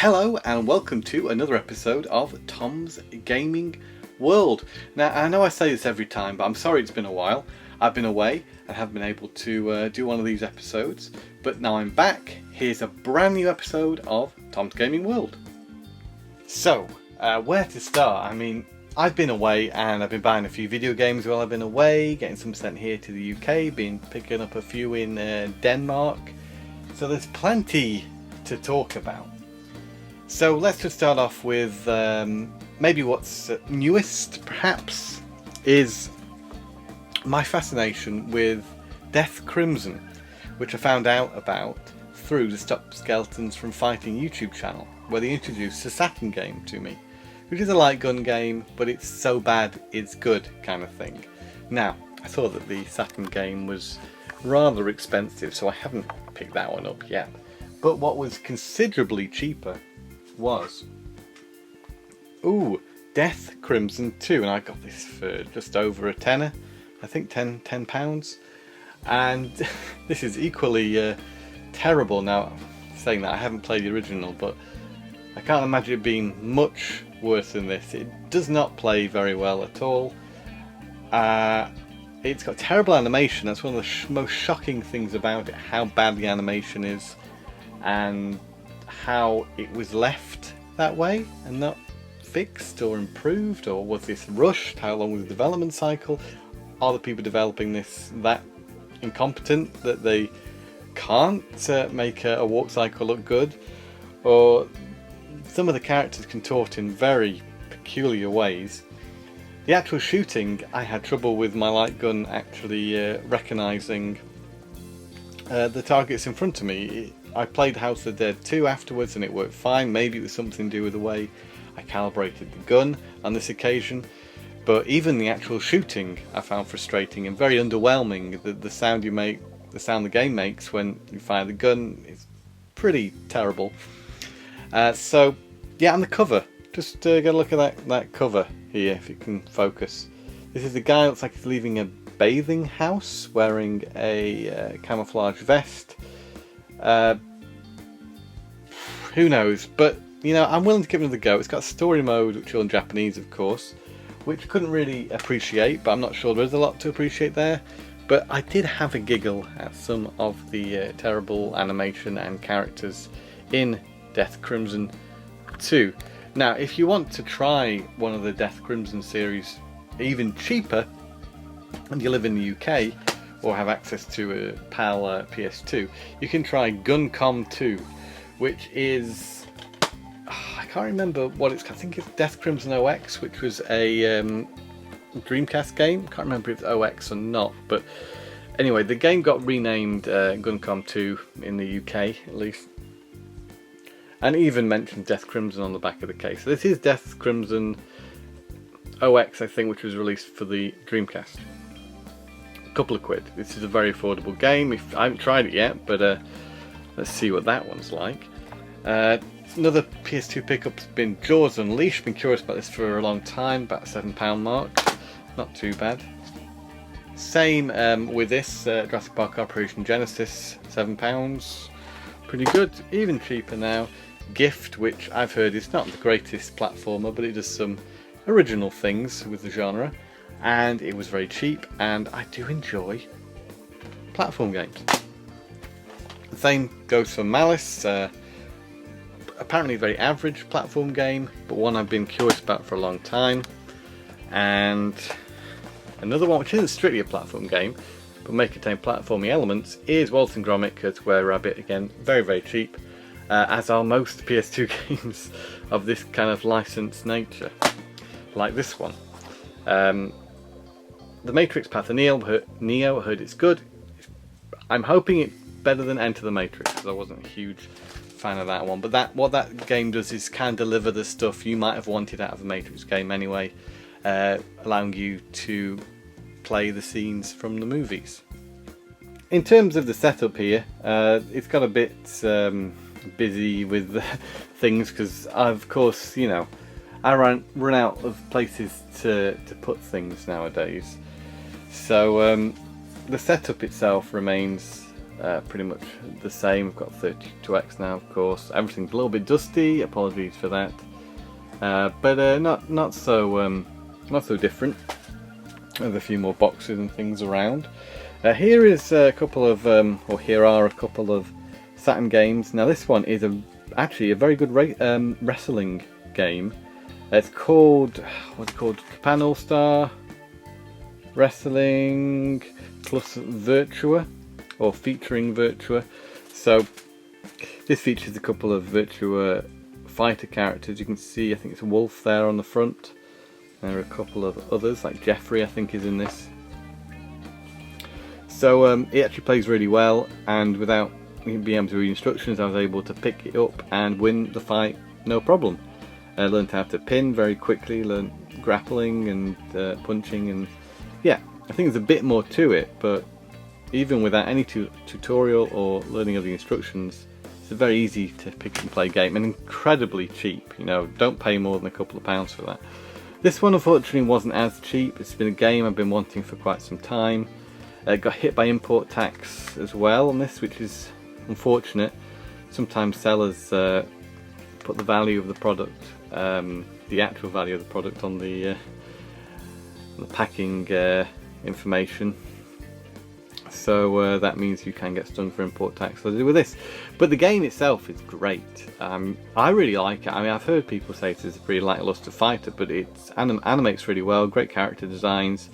Hello and welcome to another episode of Tom's Gaming World. Now I know I say this every time, but I'm sorry it's been a while. I've been away and haven't been able to do one of these episodes, but now I'm back. Here's a brand new episode of Tom's Gaming World. So, where to start? I mean, I've been away and I've been buying a few video games while I've been away, getting some sent here to the UK, picking up a few in Denmark. So there's plenty to talk about. So let's just start off with maybe what's newest, perhaps, is my fascination with Death Crimson, which I found out about through the Stop Skeletons from Fighting YouTube channel, where they introduced the Saturn game to me, which is a light gun game, but it's so bad it's good kind of thing. Now, I thought that the Saturn game was rather expensive, so I haven't picked that one up yet. But what was considerably cheaper was Death Crimson 2, and I got this for just over a tenner, I think £10, and this is equally terrible. Now, saying that, I haven't played the original, but I can't imagine it being much worse than this. It does not play very well at all. It's got terrible animation. That's one of the most shocking things about it, how bad the animation is and how it was left that way and not fixed or improved. Or was this rushed? How long was the development cycle? Are the people developing this that incompetent that they can't make a walk cycle look good? Or some of the characters contort in very peculiar ways. The actual shooting, I had trouble with my light gun actually recognising the targets in front of me. I played House of the Dead 2 afterwards and it worked fine. Maybe it was something to do with the way I calibrated the gun on this occasion. But even the actual shooting I found frustrating and very underwhelming. The sound you make, the sound the game makes when you fire the gun is pretty terrible. So yeah, and the cover. Just get a look at that cover here if you can focus. This is the guy who looks like he's leaving a bathing house wearing a camouflage vest. Who knows, but you know, I'm willing to give it a go. It's got story mode, which is in Japanese of course, which couldn't really appreciate, but I'm not sure there is a lot to appreciate there. But I did have a giggle at some of the terrible animation and characters in Death Crimson 2. Now, if you want to try one of the Death Crimson series even cheaper, and you live in the UK or have access to a PAL PS2, you can try Guncom 2, which is, I can't remember what it's, I think it's Death Crimson OX, which was a Dreamcast game. I can't remember if it's OX or not, but anyway, the game got renamed Guncom 2 in the UK at least, and even mentioned Death Crimson on the back of the case. So this is Death Crimson OX, I think, which was released for the Dreamcast. A couple of quid. This is a very affordable game. I haven't tried it yet, but let's see what that one's like. Another PS2 pickup's been Jaws Unleashed. Been curious about this for a long time, about the £7 mark. Not too bad. Same with this Jurassic Park Operation Genesis, £7. Pretty good. Even cheaper now. Gift, which I've heard is not the greatest platformer, but it does some original things with the genre, and it was very cheap, and I do enjoy platform games. The same goes for Malice. Apparently a very average platform game, but one I've been curious about for a long time. And another one which isn't strictly a platform game, but may contain platforming elements, is Wallace and Gromit: Square Rabbit. Again, very, very cheap, as are most PS2 games of this kind of licensed nature, like this one. The Matrix Path of Neo, heard it's good. I'm hoping it's better than Enter the Matrix, because I wasn't a huge fan of that one. But what that game does is can deliver the stuff you might have wanted out of a Matrix game anyway, allowing you to play the scenes from the movies. In terms of the setup here, it's got a bit busy with things because, of course, you know, I run out of places to put things nowadays. So the setup itself remains pretty much the same. We've got 32X now, of course. Everything's a little bit dusty. Apologies for that, but not so different. There's a few more boxes and things around. Here is a couple of, or here are a couple of Saturn games. Now this one is actually a very good wrestling game. It's called, what's it called? Japan All Star Wrestling plus Virtua, or featuring Virtua. So this features a couple of Virtua fighter characters. You can see, I think it's a wolf there on the front. There are a couple of others, like Jeffrey I think is in this. So it actually plays really well, and without being able to read instructions I was able to pick it up and win the fight no problem. I learned how to pin very quickly, learned grappling and punching, and yeah, I think there's a bit more to it, but even without any tutorial or learning of the instructions, it's a very easy to pick and play game, and incredibly cheap. You know, don't pay more than a couple of pounds for that. This one unfortunately wasn't as cheap. It's been a game I've been wanting for quite some time. Got hit by import tax as well on this, which is unfortunate. Sometimes sellers put the value of the product, the actual value of the product, on the packing information. So that means you can get stung for import tax, as I did with this. But the game itself is great. I really like it. I mean, I've heard people say it is a pretty lackluster fighter, but it animates really well, great character designs.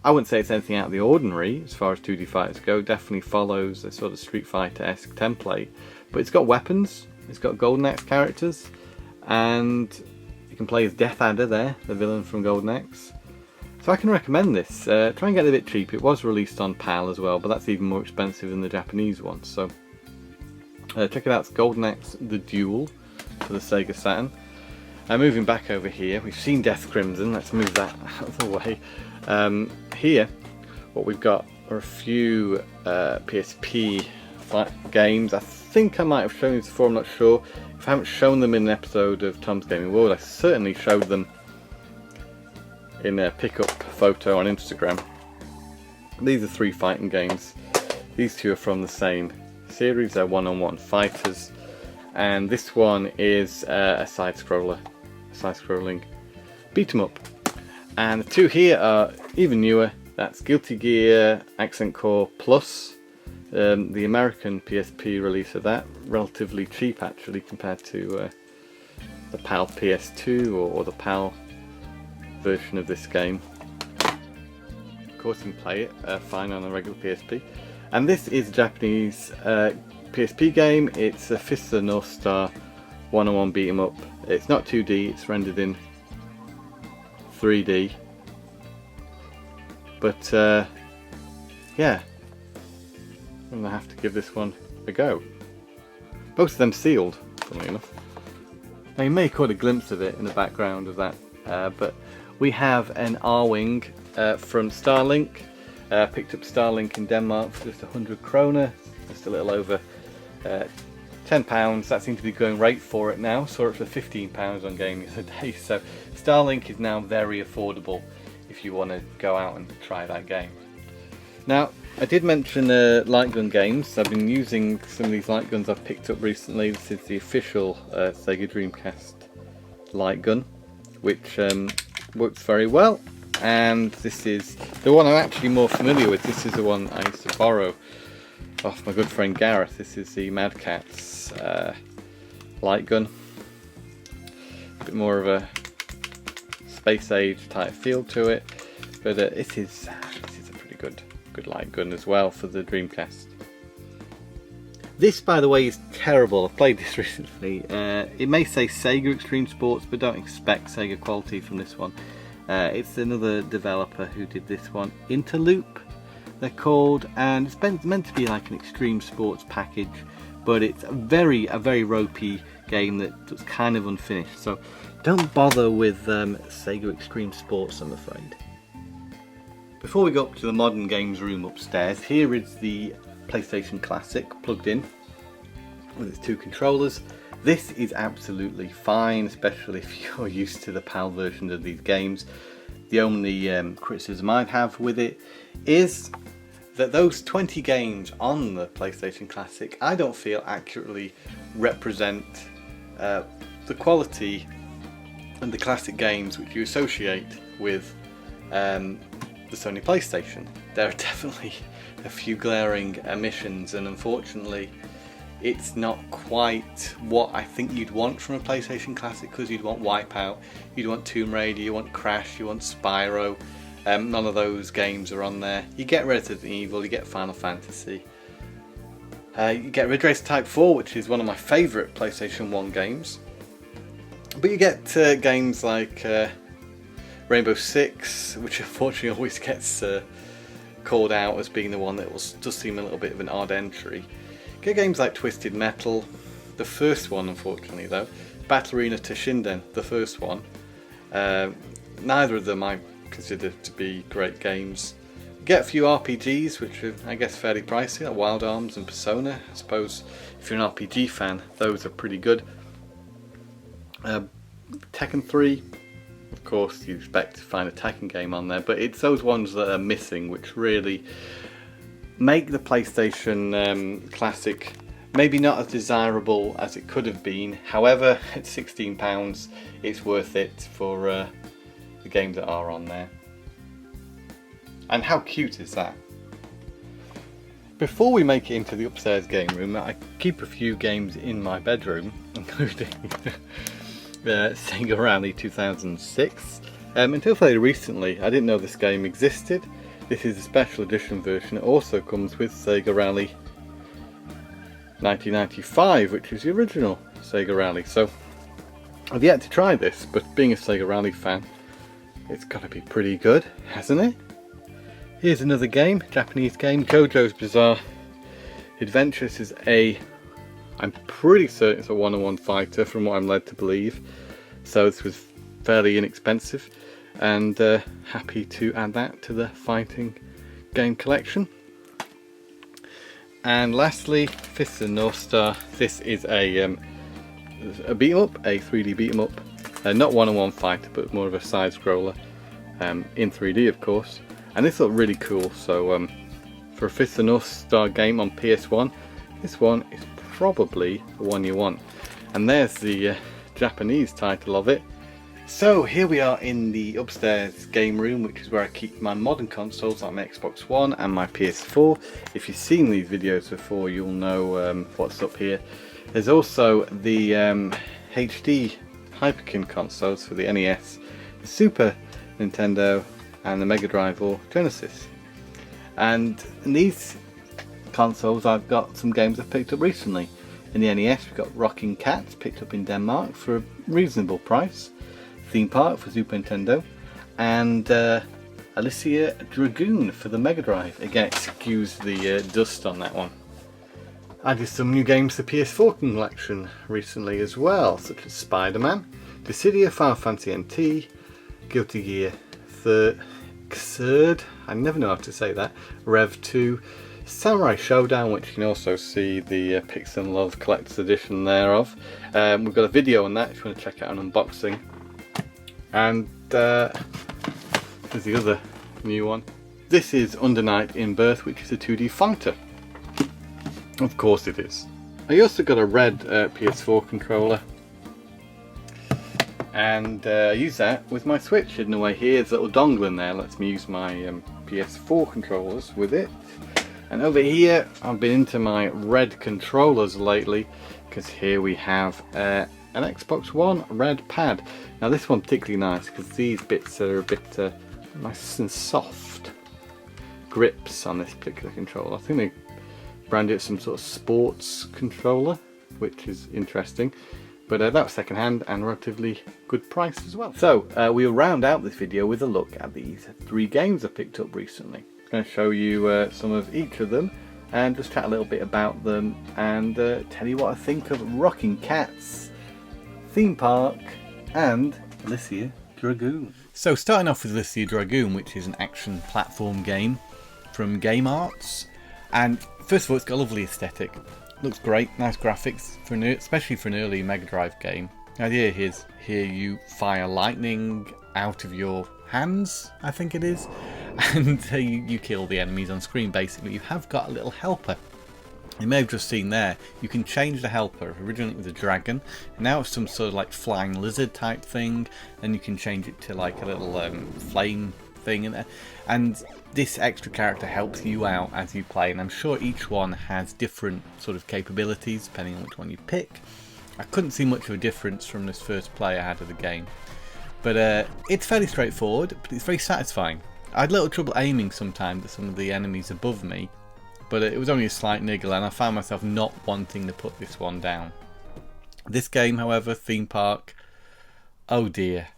I wouldn't say it's anything out of the ordinary as far as 2D fighters go. Definitely follows a sort of Street Fighter-esque template. But it's got weapons, it's got Golden Axe characters, and you can play as Death Adder there, the villain from Golden Axe. So I can recommend this. Try and get it a bit cheap. It was released on PAL as well, but that's even more expensive than the Japanese one. So check it out. It's Golden Axe The Duel for the Sega Saturn. Moving back over here, we've seen Death Crimson. Let's move that out of the way. Here, what we've got are a few PSP games. I think I might have shown these before, I'm not sure. If I haven't shown them in an episode of Tom's Gaming World, I certainly showed them in a pickup photo on Instagram. These are 3 fighting games. These 2 are from the same series. They're one-on-one fighters, and this one is a side-scrolling beat 'em up. And the 2 here are even newer. That's Guilty Gear Accent Core Plus, the American PSP release of that. Relatively cheap actually compared to the PAL PS2 or the PAL version of this game. Of course you can play it fine on a regular PSP. And this is a Japanese PSP game. It's a Fist of the North Star one-on-one beat 'em up. It's not 2D, it's rendered in 3D, but yeah, I'm gonna have to give this one a go. Both of them sealed, funnily enough. Now you may have caught a glimpse of it in the background of that, but we have an R-Wing from Starlink. Picked up Starlink in Denmark for just 100 kroner, just a little over £10. That seems to be going rate for it now. Saw it for £15 on Game the other day. So Starlink is now very affordable if you want to go out and try that game. Now I did mention light gun games. I've been using some of these light guns I've picked up recently. This is the official Sega Dreamcast light gun, which works very well. And this is the one I'm actually more familiar with. This is the one I used to borrow off my good friend Gareth. This is the Mad Catz light gun. A bit more of a space age type feel to it, but this is a pretty good light gun as well for the Dreamcast. This, by the way, is terrible. I've played this recently. It may say Sega Extreme Sports, but don't expect Sega quality from this one. It's another developer who did this one. Interloop, they're called, and it's meant to be like an extreme sports package, but it's a very ropey game that's kind of unfinished. So don't bother with Sega Extreme Sports, I'm afraid. Before we go up to the modern games room upstairs, here is the PlayStation Classic plugged in with its 2 controllers. This is absolutely fine, especially if you're used to the PAL versions of these games. The only criticism I'd have with it is that those 20 games on the PlayStation Classic I don't feel accurately represent the quality and the classic games which you associate with the Sony PlayStation. There are definitely a few glaring omissions, and unfortunately it's not quite what I think you'd want from a PlayStation Classic, because you'd want Wipeout, you'd want Tomb Raider, you want Crash, you want Spyro. None of those games are on there. You get Resident Evil, you get Final Fantasy, you get Ridge Racer Type 4, which is one of my favourite PlayStation 1 games. But you get games like Rainbow Six, which unfortunately always gets called out as being the one that does seem a little bit of an odd entry. You get games like Twisted Metal, the first one unfortunately though, Battle Arena Toshinden, the first one. Neither of them I consider to be great games. You get a few RPGs which are I guess fairly pricey, like Wild Arms and Persona. I suppose if you're an RPG fan those are pretty good. Tekken 3, of course you expect to find a Tekken game on there, but it's those ones that are missing which really make the PlayStation Classic maybe not as desirable as it could have been. However, at £16 it's worth it for the games that are on there. And how cute is that? Before we make it into the upstairs game room, I keep a few games in my bedroom, including Sega Rally 2006. Until fairly recently I didn't know this game existed. This is a special edition version. It also comes with Sega Rally 1995, which is the original Sega Rally. So I've yet to try this, but being a Sega Rally fan, it's got to be pretty good, hasn't it? Here's another game, Japanese game, JoJo's Bizarre Adventure. This is I'm pretty certain it's a one-on-one fighter from what I'm led to believe. So this was fairly inexpensive, and happy to add that to the fighting game collection. And lastly, Fists of the North Star. This is a beat 'em up, a 3D beat 'em up. Not one-on-one fighter, but more of a side scroller, in 3D of course. And this looked really cool, so for a Fist of the North Star game on PS1, this one is probably the one you want. And there's the Japanese title of it. So here we are in the upstairs game room, which is where I keep my modern consoles like my Xbox One and my PS4. If you've seen these videos before, you'll know what's up here. There's also the HD Hyperkin consoles for the NES, the Super Nintendo and the Mega Drive or Genesis. And in these consoles I've got some games I've picked up recently. In the NES we've got Rockin Cats, picked up in Denmark for a reasonable price. Theme Park for Super Nintendo, and Alisia Dragoon for the Mega Drive. Again, excuse the dust on that one. I did some new games to PS4 collection recently as well, such as Spider-Man, Dissidia, Final Fantasy NT, Guilty Gear Xrd, I never know how to say that, Rev 2, Samurai Showdown, which you can also see the Pixel Love Collector's Edition thereof. We've got a video on that if you want to check out an unboxing. And there's the other new one. This is Under Night in Birth, which is a 2D fighter. Of course it is. I also got a red PS4 controller, and I use that with my Switch hidden away here. There's a little dongle in there, lets me use my PS4 controllers with it. And over here I've been into my red controllers lately, because here we have an Xbox One red pad. Now this one's particularly nice because these bits are a bit nice and soft grips on this particular controller. I think they branded it some sort of sports controller, which is interesting. But that was second hand and relatively good price as well. So we'll round out this video with a look at these 3 games I picked up recently. I'm going to show you some of each of them and just chat a little bit about them and tell you what I think of Rockin Cats, Theme Park and Alisia Dragoon. So starting off with Alisia Dragoon, which is an action platform game from Game Arts. And first of all, it's got a lovely aesthetic. Looks great, nice graphics, especially for an early Mega Drive game. The idea is here you fire lightning out of your hands, I think it is, and you kill the enemies on screen. Basically, you have got a little helper. You may have just seen there, you can change the helper. Originally it was a dragon, now it's some sort of like flying lizard type thing, then you can change it to like a little flame thing, and this extra character helps you out as you play, and I'm sure each one has different sort of capabilities depending on which one you pick. I couldn't see much of a difference from this first play I had of the game, but it's fairly straightforward, but it's very satisfying. I had a little trouble aiming sometimes at some of the enemies above me, but it was only a slight niggle, and I found myself not wanting to put this one down. This game, however, theme park, oh dear.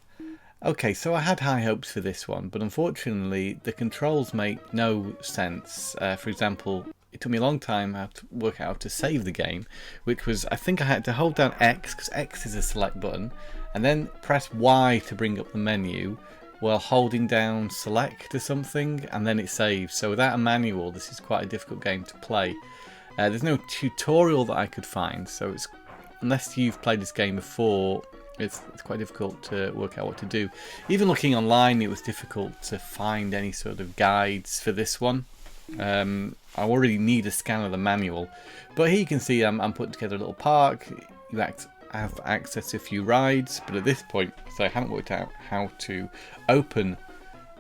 Okay, so I had high hopes for this one, but unfortunately the controls make no sense. For example, it took me a long time to work out how to save the game, which was, I think I had to hold down X, because X is a select button, and then press Y to bring up the menu, while holding down select or something, and then it saves. So without a manual, this is quite a difficult game to play. There's no tutorial that I could find, so it's, unless you've played this game before, it's quite difficult to work out what to do. Even looking online, it was difficult to find any sort of guides for this one. I already need a scan of the manual, but here you can see I'm putting together a little park. You have access to a few rides, but at this point, so I haven't worked out how to open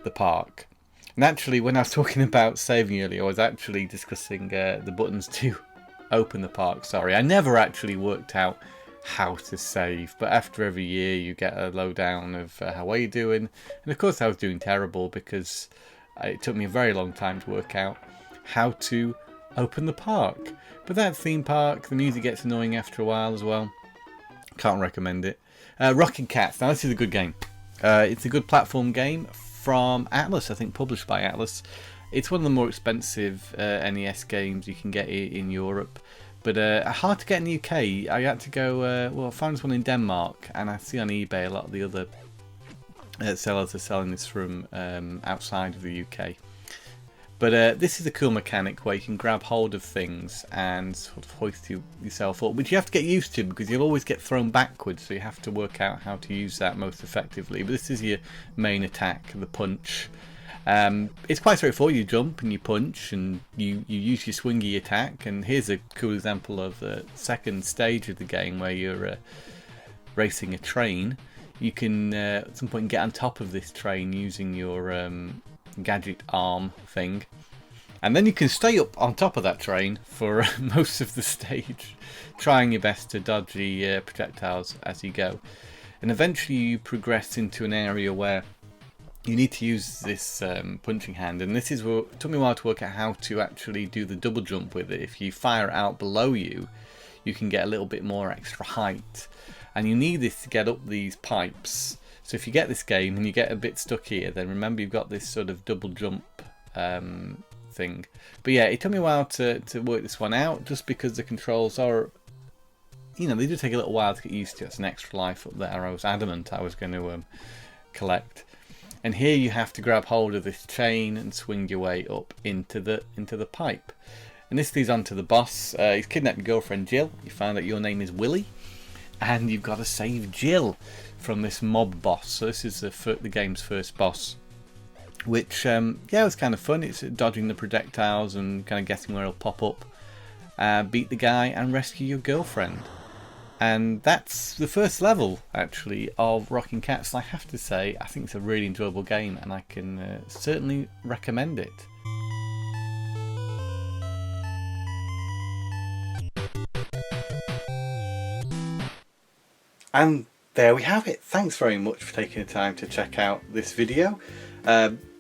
the park. And actually, when I was talking about saving earlier, I was actually discussing the buttons to open the park. Sorry, I never actually worked out how to save, but after every year you get a lowdown of how are you doing, and of course I was doing terrible, because it took me a very long time to work out how to open the park. But that theme park, the music gets annoying after a while as well. Can't recommend it. Rockin Cats. Now this is a good game. It's a good platform game from Atlus, I think, published by Atlus. It's one of the more expensive NES games you can get in Europe, but hard to get in the UK. I had to go, well, I found this one in Denmark, and I see on eBay a lot of the other sellers are selling this from outside of the UK. But this is a cool mechanic where you can grab hold of things and sort of hoist yourself up, which you have to get used to, because you'll always get thrown backwards, so you have to work out how to use that most effectively. But this is your main attack, the punch. It's quite straightforward. You jump and you punch, and you use your swingy attack. And here's a cool example of the second stage of the game where you're racing a train. You can at some point get on top of this train using your gadget arm thing, and then you can stay up on top of that train for most of the stage, trying your best to dodge the projectiles as you go. And eventually you progress into an area where you need to use this punching hand, and this is what it took me a while to work out how to actually do the double jump with it. If you fire it out below you, you can get a little bit more extra height, and you need this to get up these pipes. So if you get this game and you get a bit stuck here, then remember you've got this sort of double jump thing. But yeah, it took me a while to work this one out, just because the controls are, you know, they do take a little while to get used to. It's an extra life up there I was adamant I was going to collect. And here you have to grab hold of this chain and swing your way up into the pipe. And this leads on to the boss. He's kidnapped your girlfriend Jill. You find out your name is Willie, and you've got to save Jill from this mob boss. So this is the game's first boss, which yeah, was kind of fun. It's dodging the projectiles and kind of guessing where it'll pop up. Beat the guy and rescue your girlfriend. And that's the first level, actually, of Rockin Cats. I have to say, I think it's a really enjoyable game, and I can certainly recommend it. And there we have it. Thanks very much for taking the time to check out this video.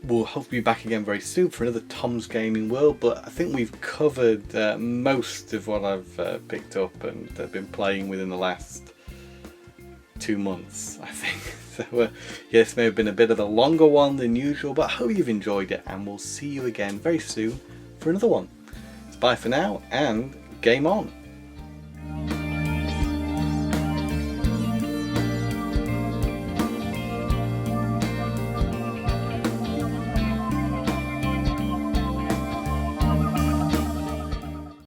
We'll hopefully be back again very soon for another Tom's Gaming World, but I think we've covered most of what I've picked up and been playing within the last 2 months, I think. So yeah, this may have been a bit of a longer one than usual, but I hope you've enjoyed it, and we'll see you again very soon for another one. So bye for now, and game on.